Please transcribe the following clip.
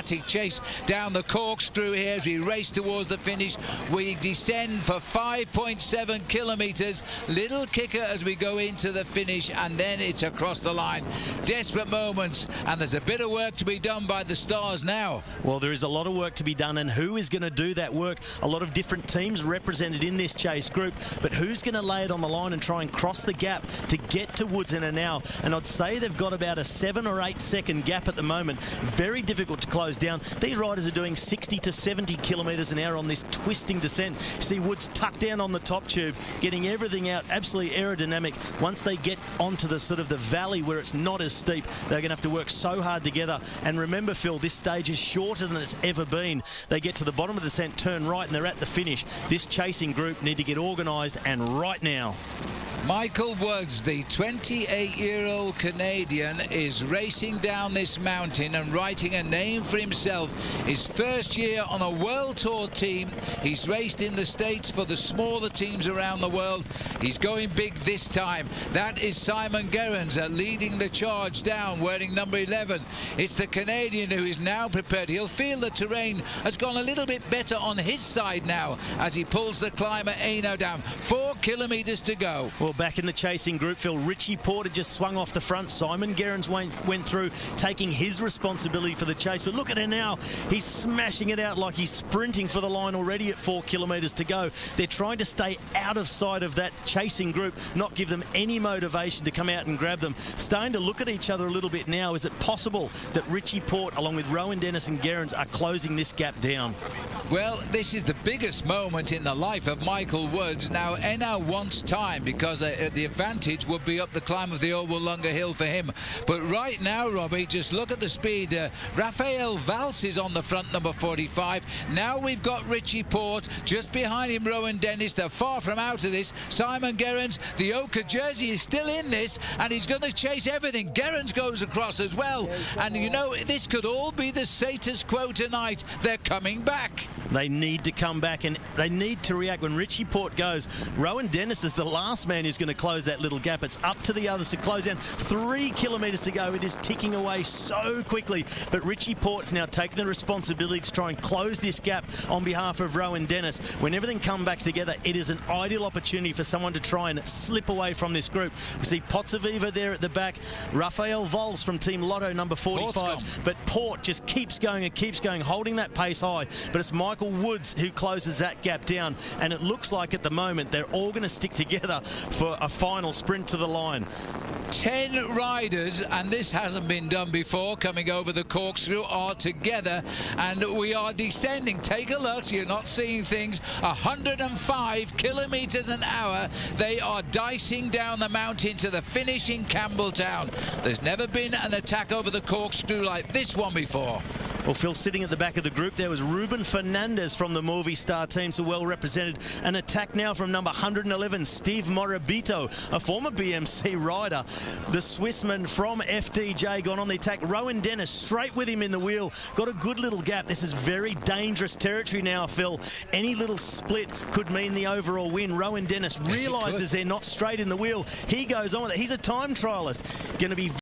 Chase down the Corkscrew here as we race towards the finish. We descend for 5.7 kilometers. Little kicker as we go into the finish, and then it's across the line. Desperate moments, and there's a bit of work to be done by the stars now. Well, there is a lot of work to be done, and who is going to do that work? A lot of different teams represented in this chase group, but who's going to lay it on the line and try and cross the gap to get to Woods in an hour? And I'd say they've got about a 7 or 8 second gap at the moment. Very difficult to close down. These riders are doing 60 to 70 kilometres an hour on this twisting descent. See Woods tucked down on the top tube, getting everything out, absolutely aerodynamic. Once they get onto the sort of the valley where it's not as steep, they're going to have to work so hard together. And remember, Phil, this stage is shorter than it's ever been. They get to the bottom of the descent, turn right, and they're at the finish. This chasing group need to get organised, and right now. Michael Woods, the 28-year-old Canadian, is racing down this mountain and writing a name for himself. His first year on a World Tour team. He's raced in the States for the smaller teams around the world. He's going big this time. That is Simon Gerrans leading the charge down, wearing number 11. It's the Canadian who is now prepared. He'll feel the terrain has gone a little bit better on his side now as he pulls the climber Aino down. 4 kilometres to go. Well, back in the chasing group, Phil, Richie Porter just swung off the front. Simon Gerrans went through, taking his responsibility for the chase. But look at it now. He's smashing it out like he's sprinting for the line already at 4 kilometres to go. They're trying to stay out of sight of that chasing group, not give them any motivation to come out and grab them. Starting to look at each other a little bit now. Is it possible that Richie Porte, along with Rowan Dennis and Gerrans, are closing this gap down? Well, this is the biggest moment in the life of Michael Woods. Now, Enna wants time because the advantage would be up the climb of the old Wollonga Hill for him. But right now, Robbie, just look at the speed. Raphael Valls is on the front, number 45. Now we've got Richie Porte. Just behind him, Rowan Dennis. They're far from out of this. Simon Gerrans, the ochre jersey, is still in this, and he's going to chase everything. Gerrans goes across as well. And, you know, this could all be the status quo tonight. They're coming back. They need to come back, and they need to react. When Richie Porte goes, Rowan Dennis is the last man who's going to close that little gap. It's up to the others to close down. 3 kilometres to go. It is ticking away so quickly. But Richie Porte's now taking the responsibility to try and close this gap on behalf of Rowan Dennis. When everything comes back together, it is an ideal opportunity for someone to try and slip away from this group. We see Potsaviva there at the back. Raphael Valls from Team Lotto, number 45. But Porte just keeps going and keeps going, holding that pace high. But it's Michael Woods who closes that gap down. And it looks like at the moment they're all going to stick together for a final sprint to the line. 10 riders, and this hasn't been done before, coming over the Corkscrew, are together, and we are descending. Take a look, you're not seeing things. 105 kilometres an hour. They are dicing down the mountain to the finish in Campbelltown. There's never been an attack over the Corkscrew like this one before. Well, Phil, sitting at the back of the group, there was Ruben Fernandez from the Movistar team, so well represented. An attack now from number 111, Steve Morabito, a former BMC rider. The Swissman from FDJ gone on the attack. Rowan Dennis straight with him in the wheel. Got a good little gap. This is very dangerous territory now, Phil. Any little split could mean the overall win. Rowan Dennis realises they're not straight in the wheel. He goes on with it. He's a time trialist. Going to be